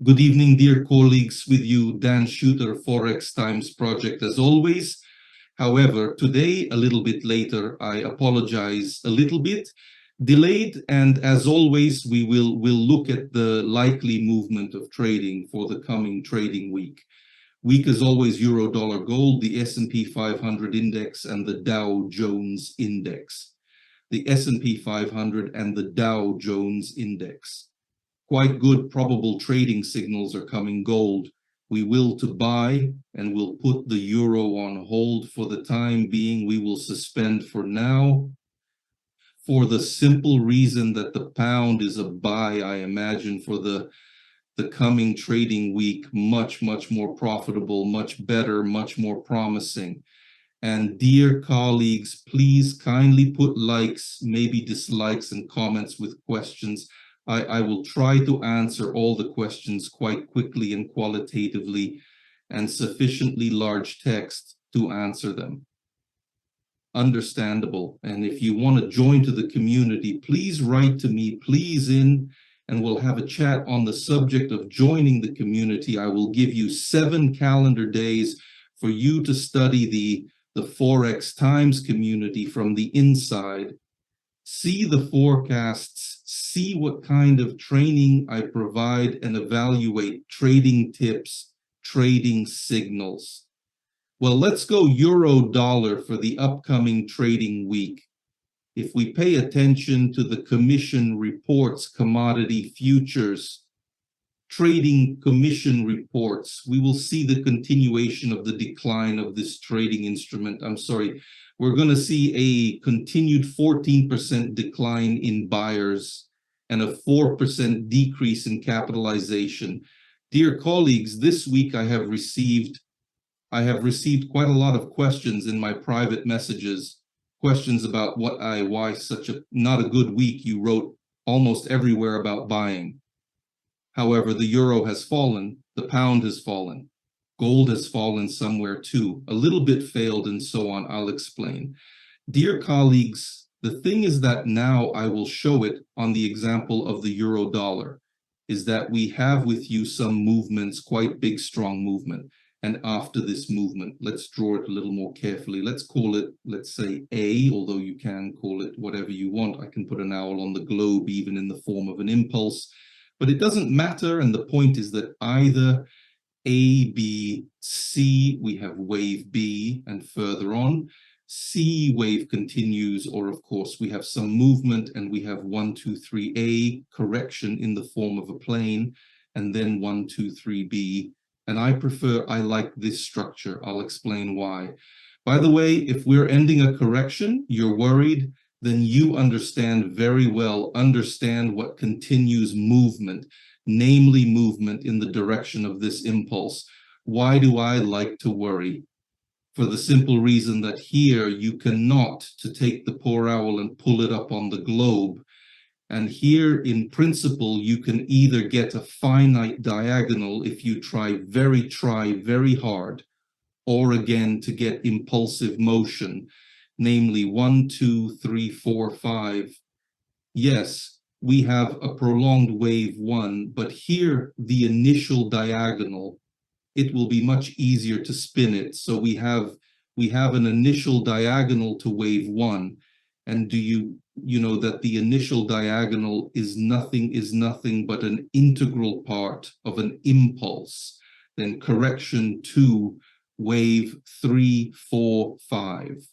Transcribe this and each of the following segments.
Good evening, dear colleagues. With you, Dan Shooter, ForexTimes Project, as always. However, today, a little bit later, I apologize, a little bit delayed. And as always, we'll look at the likely movement of trading for the coming trading week. Week as always, Euro, Dollar, Gold, the SP 500 index, and the Dow Jones index. The SP 500 and the Dow Jones index. Quite good probable trading signals are coming. Gold, we will to buy, and we'll put the euro on hold for the time being. We will suspend for now, for the simple reason that the pound is a buy, I imagine, for the coming trading week. Much more profitable, much better, much more promising. And dear colleagues, please kindly put likes, maybe dislikes, and comments with questions. I will try to answer all the questions quite quickly and qualitatively, and sufficiently large text to answer them. Understandable. And if you want to join to the community, please write to me, please and we'll have a chat on the subject of joining the community. I will give you 7 calendar days for you to study the ForexTimes community from the inside. See the forecasts, see what kind of training I provide, and evaluate trading tips, trading signals. Well, let's go euro dollar for the upcoming trading week. If we pay attention to the commission reports, commodity futures, trading commission reports, we will see the continuation of the decline of this trading instrument. We're going to see a continued 14% decline in buyers and a 4% decrease in capitalization. Dear colleagues, this week I have received quite a lot of questions in my private messages, questions about why such a not a good week. You wrote almost everywhere about buying. However, the euro has fallen, the pound has fallen. Gold has fallen somewhere too, a little bit failed, and so on. I'll explain. Dear colleagues, the thing is that now I will show it on the example of the euro dollar, is that we have with you some movements, quite big, strong movement. And after this movement, let's draw it a little more carefully. Let's call it, let's say A, although you can call it whatever you want. I can put an owl on the globe, even in the form of an impulse, but it doesn't matter. And the point is that either A, B, C, we have wave B, and further on, C wave continues, or of course we have some movement and we have 1, 2, 3, A, correction in the form of a plane, and then 1, 2, 3, B. And I like this structure. I'll explain why. By the way, if we're ending a correction, you're worried, then you understand very well, understand what continues movement, namely movement in the direction of this impulse. Why do I like to worry? For the simple reason that here you cannot, to take the poor owl and pull it up on the globe, and here in principle you can either get a finite diagonal if you try very hard, or again to get impulsive motion, namely 1, 2, 3, 4, 5. Yes, we have a prolonged wave 1, but here the initial diagonal, it will be much easier to spin it. So we have an initial diagonal to wave 1, and do you know that the initial diagonal is nothing but an integral part of an impulse, then correction 2, wave 3, 4, 5.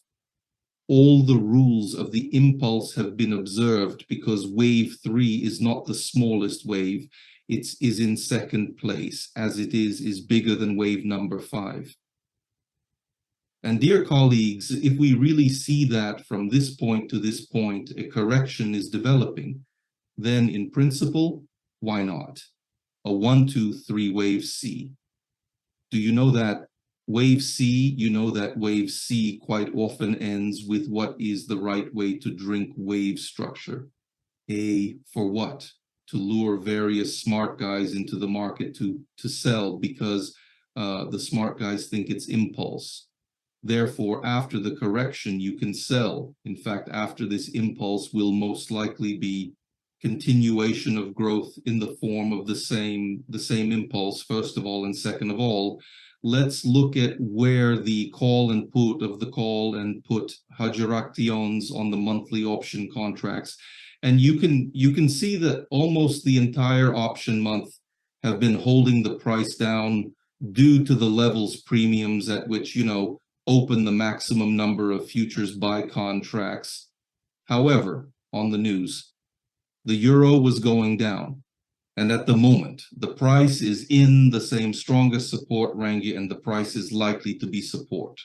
All the rules of the impulse have been observed, because wave 3 is not the smallest wave. It is in second place, as it is bigger than wave number 5. And dear colleagues, if we really see that from this point to this point, a correction is developing, then in principle, why not? A 1, 2, 3 wave C. Do you know that wave C, wave C quite often ends with what is the right way to drink wave structure? A, for what? To lure various smart guys into the market to sell, because the smart guys think it's impulse. Therefore, after the correction, you can sell. In fact, after this impulse will most likely be continuation of growth in the form of the same impulse, first of all, and second of all, let's look at where the call and put of the call and put hajaractions on the monthly option contracts. And you can see that almost the entire option month have been holding the price down due to the levels premiums at which, open the maximum number of futures buy contracts. However, on the news, the euro was going down. And at the moment, the price is in the same strongest support range, and the price is likely to be support.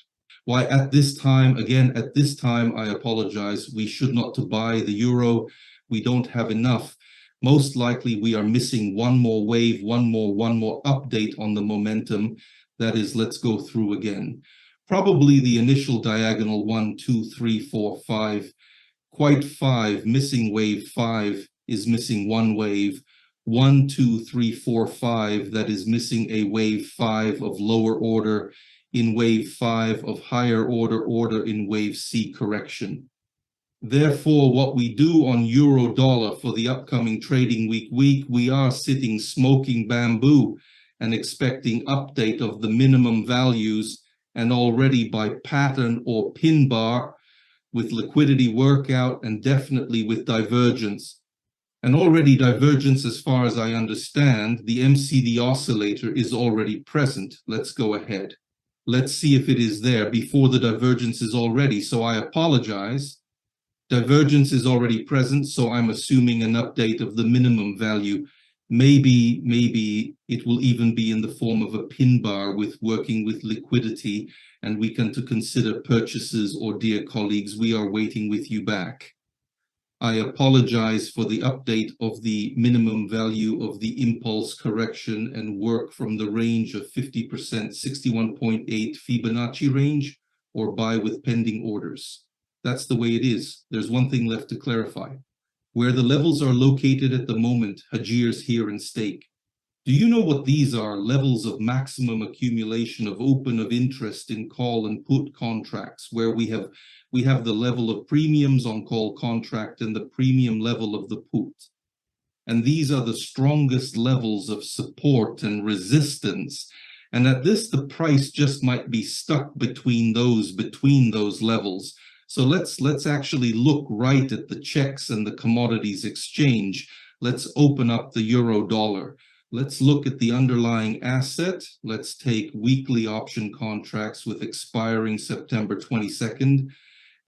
Why at this time, I apologize, we should not to buy the euro. We don't have enough. Most likely we are missing one more wave, one more update on the momentum. That is, let's go through again. Probably the initial diagonal 1, 2, 3, 4, 5, quite 5, missing wave 5 is missing one wave. 1, 2, 3, 4, 5, that is missing a wave 5 of lower order, in wave 5 of higher order in wave C correction. Therefore, what we do on euro dollar for the upcoming trading week, we are sitting smoking bamboo and expecting update of the minimum values, and already by pattern or pin bar with liquidity workout and definitely with divergence. And already divergence, as far as I understand, the MCD oscillator is already present. Let's go ahead. Let's see if it is there before the divergence is already. So I apologize. Divergence is already present, so I'm assuming an update of the minimum value. Maybe it will even be in the form of a pin bar with working with liquidity, and we can to consider purchases, or dear colleagues, we are waiting with you back. I apologize for the update of the minimum value of the impulse correction and work from the range of 50%, 61.8 Fibonacci range, or buy with pending orders. That's the way it is. There's one thing left to clarify. Where the levels are located at the moment, Hajirs here and stake. Do you know what these are? Levels of maximum accumulation of open of interest in call and put contracts, where we have the level of premiums on call contract and the premium level of the put. And these are the strongest levels of support and resistance. And at this, the price just might be stuck between those levels. So let's actually look right at the checks and the commodities exchange. Let's open up the euro dollar. Let's look at the underlying asset. Let's take weekly option contracts with expiring September 22nd.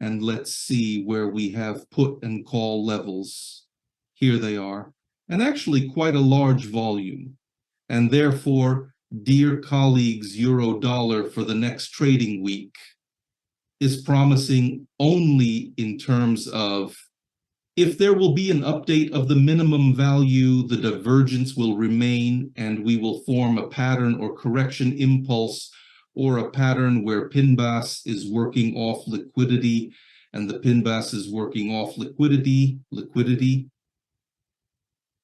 And let's see where we have put and call levels. Here they are. And actually quite a large volume. And therefore, dear colleagues, euro dollar for the next trading week is promising only in terms of, if there will be an update of the minimum value, the divergence will remain, and we will form a pattern or correction impulse, or a pattern where PINBAS is working off liquidity, and the PINBAS is working off liquidity.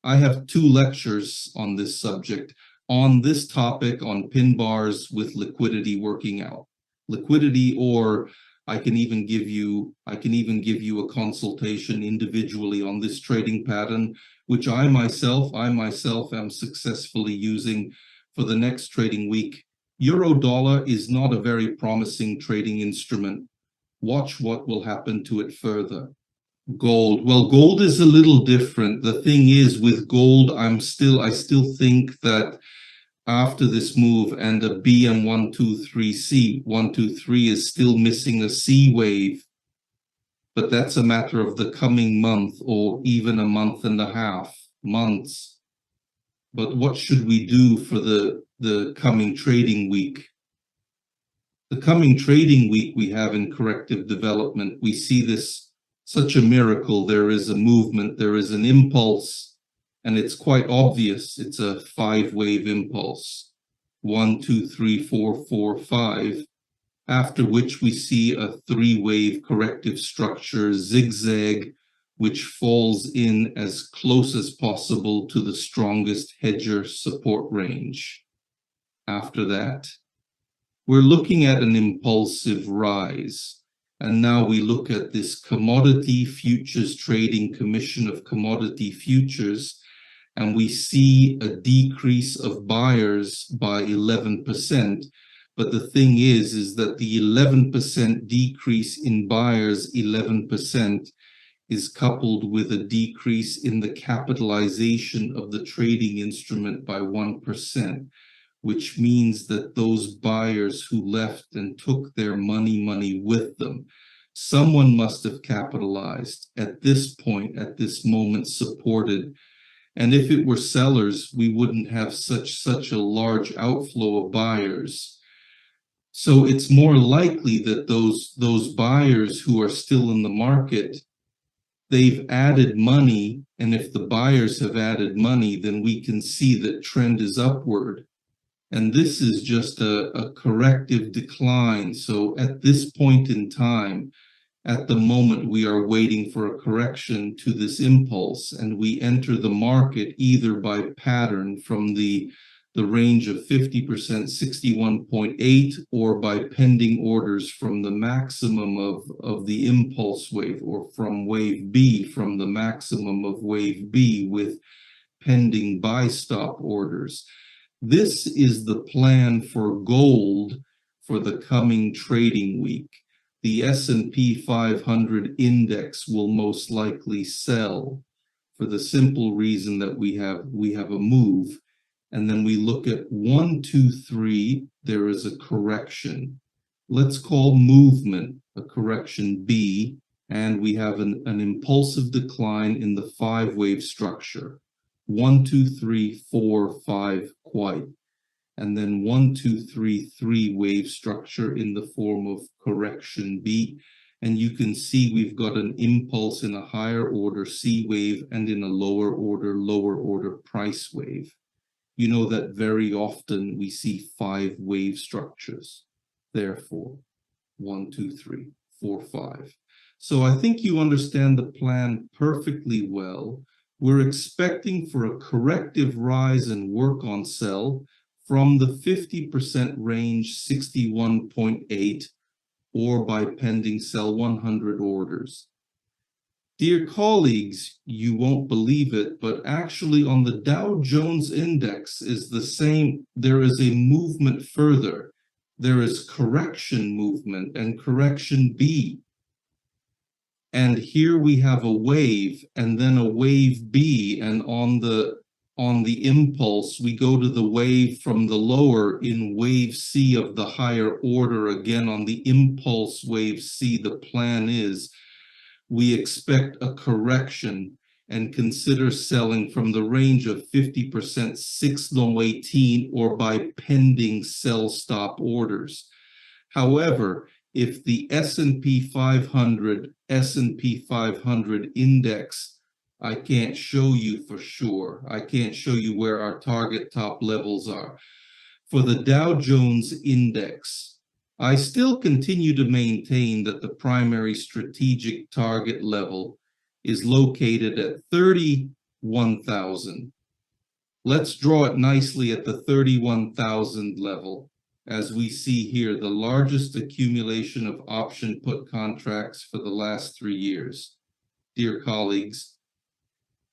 I have 2 lectures on this subject, on this topic, on pin bars with liquidity working out. Liquidity, or I can even give you a consultation individually on this trading pattern, which I myself am successfully using for the next trading week. Euro dollar is not a very promising trading instrument. Watch what will happen to it further. Gold. Well, gold is a little different. The thing is, with gold, I still think that after this move and a BM123C, 123 is still missing a C wave, but that's a matter of the coming month, or even a month and a half, months. But what should we do for the coming trading week? The coming trading week we have in corrective development, we see this, such a miracle. There is a movement, there is an impulse, and it's quite obvious. It's a 5-wave impulse. 1, 2, 3, 4, 4, 5. After which we see a 3-wave corrective structure, zigzag, which falls in as close as possible to the strongest hedger support range. After that, we're looking at an impulsive rise. And now we look at this Commodity Futures Trading Commission of Commodity Futures, and we see a decrease of buyers by 11%. But the thing is that the 11% decrease in buyers, 11%, is coupled with a decrease in the capitalization of the trading instrument by 1%, which means that those buyers who left and took their money with them, someone must have capitalized at this point, at this moment, supported. And if it were sellers, we wouldn't have such a large outflow of buyers. So it's more likely that those buyers who are still in the market, they've added money, and if the buyers have added money, then we can see that trend is upward. And this is just a corrective decline. So at this point in time, at the moment, we are waiting for a correction to this impulse, and we enter the market either by pattern from the range of 50%, 61.8, or by pending orders from the maximum of the impulse wave, or from wave B, from the maximum of wave B with pending buy stop orders. This is the plan for gold for the coming trading week. The SP 500 index will most likely sell for the simple reason that we have a move. And then we look at 1, 2, 3, there is a correction. Let's call movement a correction B, and we have an impulsive decline in the 5-wave structure. 1, 2, 3, 4, 5, quite. And then 1, 2, 3, 3-wave structure in the form of correction B. And you can see we've got an impulse in a higher order C wave and in a lower order price wave. You know that very often we see 5-wave structures. Therefore, 1, 2, 3, 4, 5. So I think you understand the plan perfectly well. We're expecting for a corrective rise and work on sell from the 50% range, 61.8, or by pending sell 100 orders. Dear colleagues, you won't believe it, but actually on the Dow Jones index is the same. There is a movement further. There is correction movement and correction B. And here we have a wave and then a wave B, and on the impulse, we go to the wave from the lower in wave C of the higher order. Again, on the impulse wave C, the plan is we expect a correction and consider selling from the range of 50%, 6/18, or by pending sell stop orders. However, if the SP 500 index, I can't show you for sure. I can't show you where our target top levels are. For the Dow Jones index, I still continue to maintain that the primary strategic target level is located at 31,000. Let's draw it nicely at the 31,000 level. As we see here, the largest accumulation of option put contracts for the last 3 years. Dear colleagues,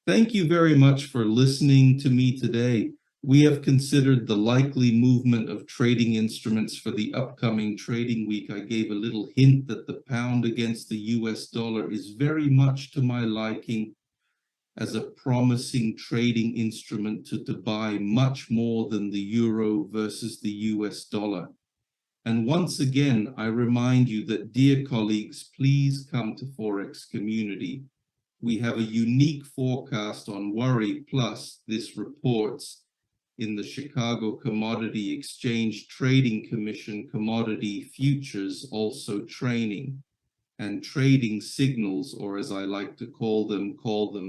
thank you very much for listening to me today. We have considered the likely movement of trading instruments for the upcoming trading week. I gave a little hint that the pound against the US dollar is very much to my liking as a promising trading instrument to buy much more than the euro versus the US dollar. And once again, I remind you that, dear colleagues, please come to Forex Community. We have a unique forecast on Worry, plus this reports in the Chicago Commodity Exchange Trading Commission Commodity Futures, also training, and trading signals, or as I like to call them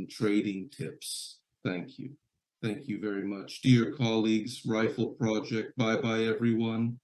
trading tips. Thank you. Thank you very much. Dear colleagues, Rifle Project, bye-bye everyone.